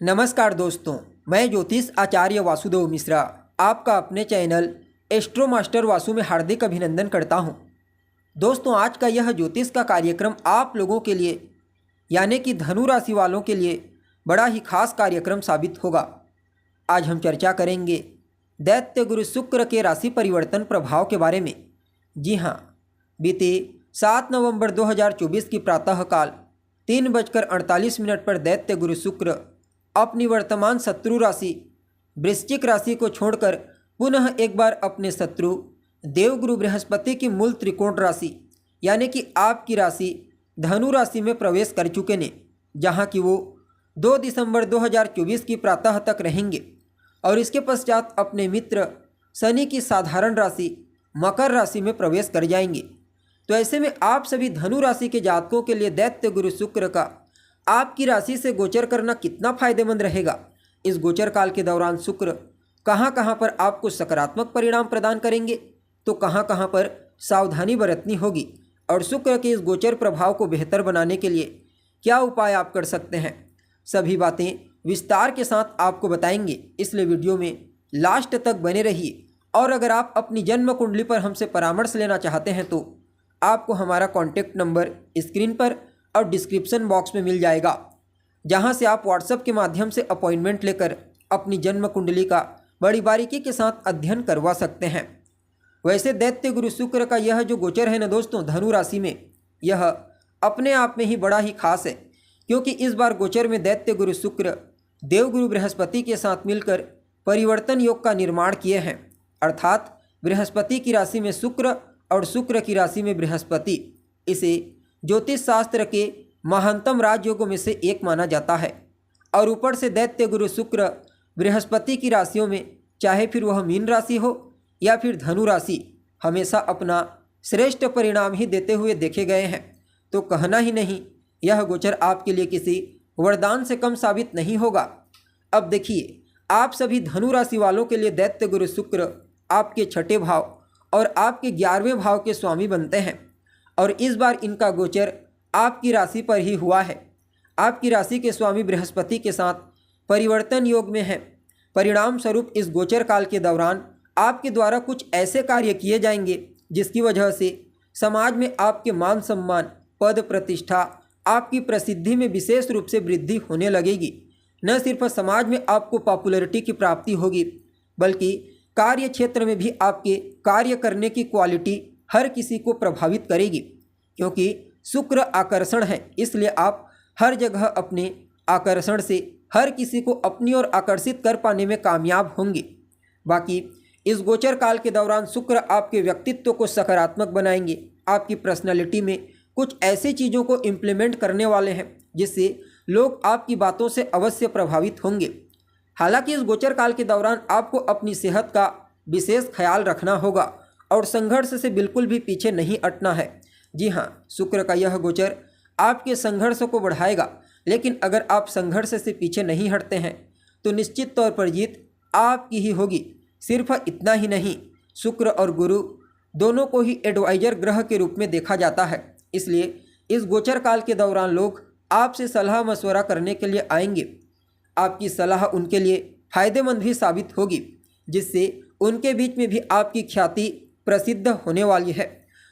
नमस्कार दोस्तों, मैं ज्योतिष आचार्य वासुदेव मिश्रा आपका अपने चैनल एस्ट्रो मास्टर वासु में हार्दिक अभिनंदन करता हूं। दोस्तों, आज का यह ज्योतिष का कार्यक्रम आप लोगों के लिए यानी कि धनु राशि वालों के लिए बड़ा ही खास कार्यक्रम साबित होगा। आज हम चर्चा करेंगे दैत्य गुरु शुक्र के राशि परिवर्तन प्रभाव के बारे में। जी हाँ, बीते 7 नवंबर 2024 की प्रातःकाल 3:48 पर दैत्य गुरु शुक्र अपनी वर्तमान शत्रु राशि वृश्चिक राशि को छोड़कर पुनः एक बार अपने शत्रु देवगुरु बृहस्पति की मूल त्रिकोण राशि यानी कि आपकी राशि धनु राशि में प्रवेश कर चुके ने, जहां कि वो 2 दिसंबर 2024 की प्रातः तक रहेंगे और इसके पश्चात अपने मित्र शनि की साधारण राशि मकर राशि में प्रवेश कर जाएंगे। तो ऐसे में आप सभी धनु राशि के जातकों के लिए दैत्य गुरु शुक्र का आपकी राशि से गोचर करना कितना फायदेमंद रहेगा। इस गोचर काल के दौरान शुक्र कहां कहां पर आपको सकारात्मक परिणाम प्रदान करेंगे तो कहां कहां पर सावधानी बरतनी होगी, और शुक्र के इस गोचर प्रभाव को बेहतर बनाने के लिए क्या उपाय आप कर सकते हैं, सभी बातें विस्तार के साथ आपको बताएंगे। इसलिए वीडियो में लास्ट तक बने रहिए। और अगर आप अपनी जन्म कुंडली पर हमसे परामर्श लेना चाहते हैं तो आपको हमारा कॉन्टैक्ट नंबर स्क्रीन पर और डिस्क्रिप्शन बॉक्स में मिल जाएगा, जहां से आप व्हाट्सएप के माध्यम से अपॉइंटमेंट लेकर अपनी जन्म कुंडली का बड़ी बारीकी के साथ अध्ययन करवा सकते हैं। वैसे दैत्य गुरु शुक्र का यह जो गोचर है ना दोस्तों धनु राशि में, यह अपने आप में ही बड़ा ही खास है, क्योंकि इस बार गोचर में दैत्य गुरु शुक्र देवगुरु बृहस्पति के साथ मिलकर परिवर्तन योग का निर्माण किए हैं। अर्थात बृहस्पति की राशि में शुक्र और शुक्र की राशि में बृहस्पति। इसे ज्योतिष शास्त्र के महानतम राजयोगों में से एक माना जाता है। और ऊपर से दैत्य गुरु शुक्र बृहस्पति की राशियों में, चाहे फिर वह मीन राशि हो या फिर धनु राशि, हमेशा अपना श्रेष्ठ परिणाम ही देते हुए देखे गए हैं। तो कहना ही नहीं, यह गोचर आपके लिए किसी वरदान से कम साबित नहीं होगा। अब देखिए, आप सभी धनु राशि वालों के लिए दैत्य गुरु शुक्र आपके छठे भाव और आपके 11वें भाव के स्वामी बनते हैं, और इस बार इनका गोचर आपकी राशि पर ही हुआ है। आपकी राशि के स्वामी बृहस्पति के साथ परिवर्तन योग में है। परिणाम स्वरूप इस गोचर काल के दौरान आपके द्वारा कुछ ऐसे कार्य किए जाएंगे जिसकी वजह से समाज में आपके मान सम्मान, पद प्रतिष्ठा, आपकी प्रसिद्धि में विशेष रूप से वृद्धि होने लगेगी। न सिर्फ समाज में आपको पॉपुलैरिटी की प्राप्ति होगी, बल्कि कार्य क्षेत्र में भी आपके कार्य करने की क्वालिटी हर किसी को प्रभावित करेगी। क्योंकि शुक्र आकर्षण है, इसलिए आप हर जगह अपने आकर्षण से हर किसी को अपनी ओर आकर्षित कर पाने में कामयाब होंगे। बाकी इस गोचर काल के दौरान शुक्र आपके व्यक्तित्व को सकारात्मक बनाएंगे। आपकी पर्सनैलिटी में कुछ ऐसी चीज़ों को इम्प्लीमेंट करने वाले हैं जिससे लोग आपकी बातों से अवश्य प्रभावित होंगे। हालांकि इस गोचर काल के दौरान आपको अपनी सेहत का विशेष ख्याल रखना होगा और संघर्ष से बिल्कुल भी पीछे नहीं हटना है। जी हाँ, शुक्र का यह गोचर आपके संघर्ष को बढ़ाएगा, लेकिन अगर आप संघर्ष से पीछे नहीं हटते हैं तो निश्चित तौर पर जीत आपकी ही होगी। सिर्फ इतना ही नहीं, शुक्र और गुरु दोनों को ही एडवाइजर ग्रह के रूप में देखा जाता है। इसलिए इस गोचर काल के दौरान लोग आपसे सलाह मशवरा करने के लिए आएंगे। आपकी सलाह उनके लिए फायदेमंद भी साबित होगी, जिससे उनके बीच में भी आपकी ख्याति प्रसिद्ध होने वाली है।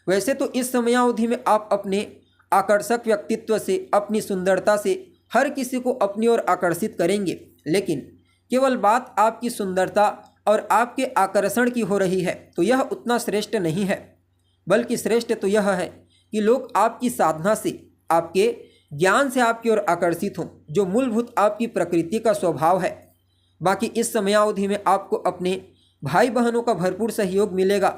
वैसे तो इस समयावधि में आप अपने आकर्षक व्यक्तित्व से, अपनी सुंदरता से हर किसी को अपनी ओर आकर्षित करेंगे, लेकिन केवल बात आपकी सुंदरता और आपके आकर्षण की हो रही है तो यह उतना श्रेष्ठ नहीं है, बल्कि श्रेष्ठ तो यह है कि लोग आपकी साधना से, आपके ज्ञान से आपकी ओर आकर्षित हों, जो मूलभूत आपकी प्रकृति का स्वभाव है। बाकी इस समयावधि में आपको अपने भाई बहनों का भरपूर सहयोग मिलेगा।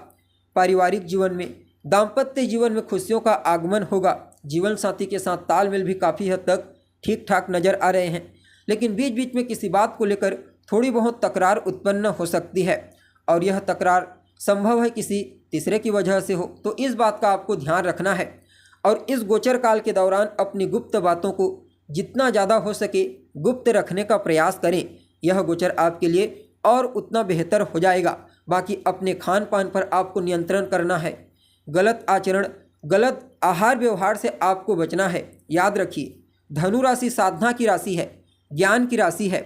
पारिवारिक जीवन में, दाम्पत्य जीवन में खुशियों का आगमन होगा। जीवन साथी के साथ तालमेल भी काफ़ी हद तक ठीक ठाक नज़र आ रहे हैं, लेकिन बीच बीच में किसी बात को लेकर थोड़ी बहुत तकरार उत्पन्न हो सकती है, और यह तकरार संभव है किसी तीसरे की वजह से हो। तो इस बात का आपको ध्यान रखना है, और इस गोचर काल के दौरान अपनी गुप्त बातों को जितना ज़्यादा हो सके गुप्त रखने का प्रयास करें। यह गोचर आपके लिए और उतना बेहतर हो जाएगा। बाकी अपने खान पान पर आपको नियंत्रण करना है। गलत आचरण, गलत आहार व्यवहार से आपको बचना है। याद रखिए, धनु राशि साधना की राशि है, ज्ञान की राशि है।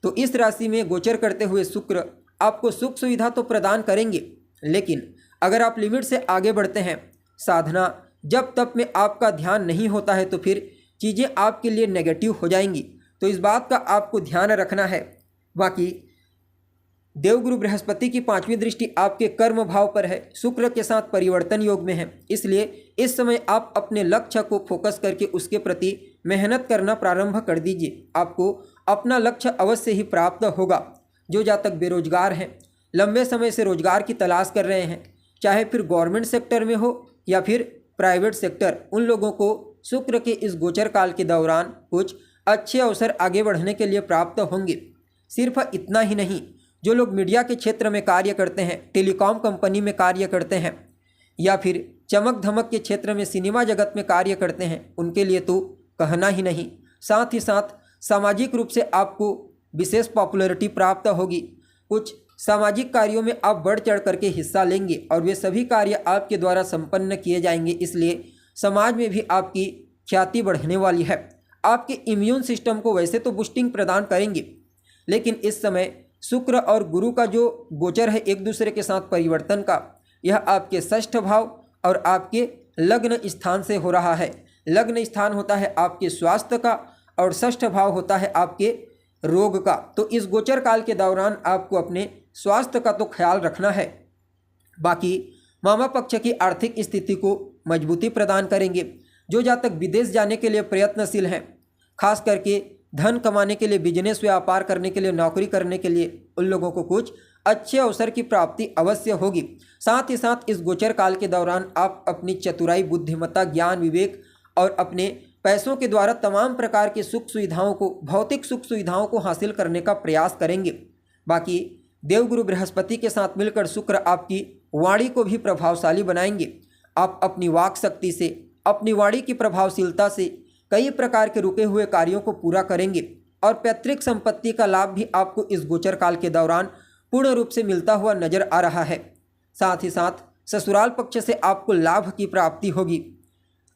तो इस राशि में गोचर करते हुए शुक्र आपको सुख सुविधा तो प्रदान करेंगे, लेकिन अगर आप लिमिट से आगे बढ़ते हैं, साधना जब तप में आपका ध्यान नहीं होता है, तो फिर चीज़ें आपके लिए नेगेटिव हो जाएंगी। तो इस बात का आपको ध्यान रखना है। बाकी देवगुरु बृहस्पति की 5वीं दृष्टि आपके कर्म भाव पर है, शुक्र के साथ परिवर्तन योग में है, इसलिए इस समय आप अपने लक्ष्य को फोकस करके उसके प्रति मेहनत करना प्रारंभ कर दीजिए। आपको अपना लक्ष्य अवश्य ही प्राप्त होगा। जो जातक बेरोजगार हैं, लंबे समय से रोजगार की तलाश कर रहे हैं, चाहे फिर गवर्नमेंट सेक्टर में हो या फिर प्राइवेट सेक्टर, उन लोगों को शुक्र के इस गोचर काल के दौरान कुछ अच्छे अवसर आगे बढ़ने के लिए प्राप्त होंगे। सिर्फ इतना ही नहीं, जो लोग मीडिया के क्षेत्र में कार्य करते हैं, टेलीकॉम कंपनी में कार्य करते हैं या फिर चमक धमक के क्षेत्र में सिनेमा जगत में कार्य करते हैं, उनके लिए तो कहना ही नहीं। साथ ही साथ सामाजिक रूप से आपको विशेष पॉपुलैरिटी प्राप्त होगी। कुछ सामाजिक कार्यों में आप बढ़ चढ़ करके हिस्सा लेंगे और वे सभी कार्य आपके द्वारा संपन्न किए जाएंगे, इसलिए समाज में भी आपकी ख्याति बढ़ने वाली है। आपके इम्यून सिस्टम को वैसे तो बूस्टिंग प्रदान करेंगे, लेकिन इस समय शुक्र और गुरु का जो गोचर है एक दूसरे के साथ परिवर्तन का, यह आपके षष्ठ भाव और आपके लग्न स्थान से हो रहा है। लग्न स्थान होता है आपके स्वास्थ्य का और षष्ठ भाव होता है आपके रोग का। तो इस गोचर काल के दौरान आपको अपने स्वास्थ्य का तो ख्याल रखना है। बाकी मामा पक्ष की आर्थिक स्थिति को मजबूती प्रदान करेंगे। जो जातक विदेश जाने के लिए प्रयत्नशील हैं, खास करके धन कमाने के लिए, बिजनेस व्यापार करने के लिए, नौकरी करने के लिए, उन लोगों को कुछ अच्छे अवसर की प्राप्ति अवश्य होगी। साथ ही साथ इस गोचर काल के दौरान आप अपनी चतुराई, बुद्धिमत्ता, ज्ञान, विवेक और अपने पैसों के द्वारा तमाम प्रकार की सुख सुविधाओं को, भौतिक सुख सुविधाओं को हासिल करने का प्रयास करेंगे। बाकी देवगुरु बृहस्पति के साथ मिलकर शुक्र आपकी वाणी को भी प्रभावशाली बनाएंगे। आप अपनी वाक शक्ति से, अपनी वाणी की प्रभावशीलता से कई प्रकार के रुके हुए कार्यों को पूरा करेंगे और पैतृक संपत्ति का लाभ भी आपको इस गोचर काल के दौरान पूर्ण रूप से मिलता हुआ नजर आ रहा है। साथ ही साथ ससुराल पक्ष से आपको लाभ की प्राप्ति होगी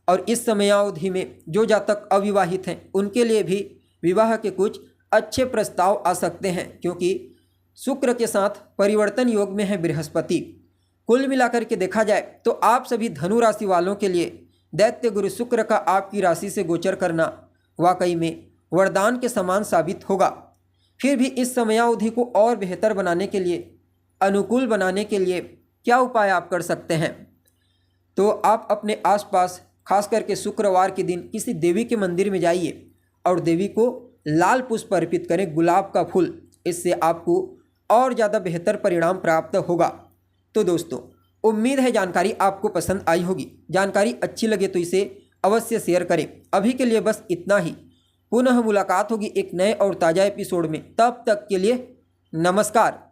और इस समयावधि में जो जातक अविवाहित हैं, उनके लिए भी विवाह के कुछ अच्छे प्रस्ताव आ सकते हैं, क्योंकि शुक्र के साथ परिवर्तन योग में है बृहस्पति। कुल मिलाकर के देखा जाए तो आप सभी धनु राशि वालों के लिए दैत्य गुरु शुक्र का आपकी राशि से गोचर करना वाकई में वरदान के समान साबित होगा। फिर भी इस समयावधि को और बेहतर बनाने के लिए, अनुकूल बनाने के लिए क्या उपाय आप कर सकते हैं? तो आप अपने आसपास खास करके शुक्रवार के दिन किसी देवी के मंदिर में जाइए और देवी को लाल पुष्प अर्पित करें, गुलाब का फूल। इससे आपको और ज़्यादा बेहतर परिणाम प्राप्त होगा। तो दोस्तों, उम्मीद है जानकारी आपको पसंद आई होगी। जानकारी अच्छी लगे तो इसे अवश्य शेयर करें। अभी के लिए बस इतना ही। पुनः मुलाकात होगी एक नए और ताज़ा एपिसोड में। तब तक के लिए नमस्कार।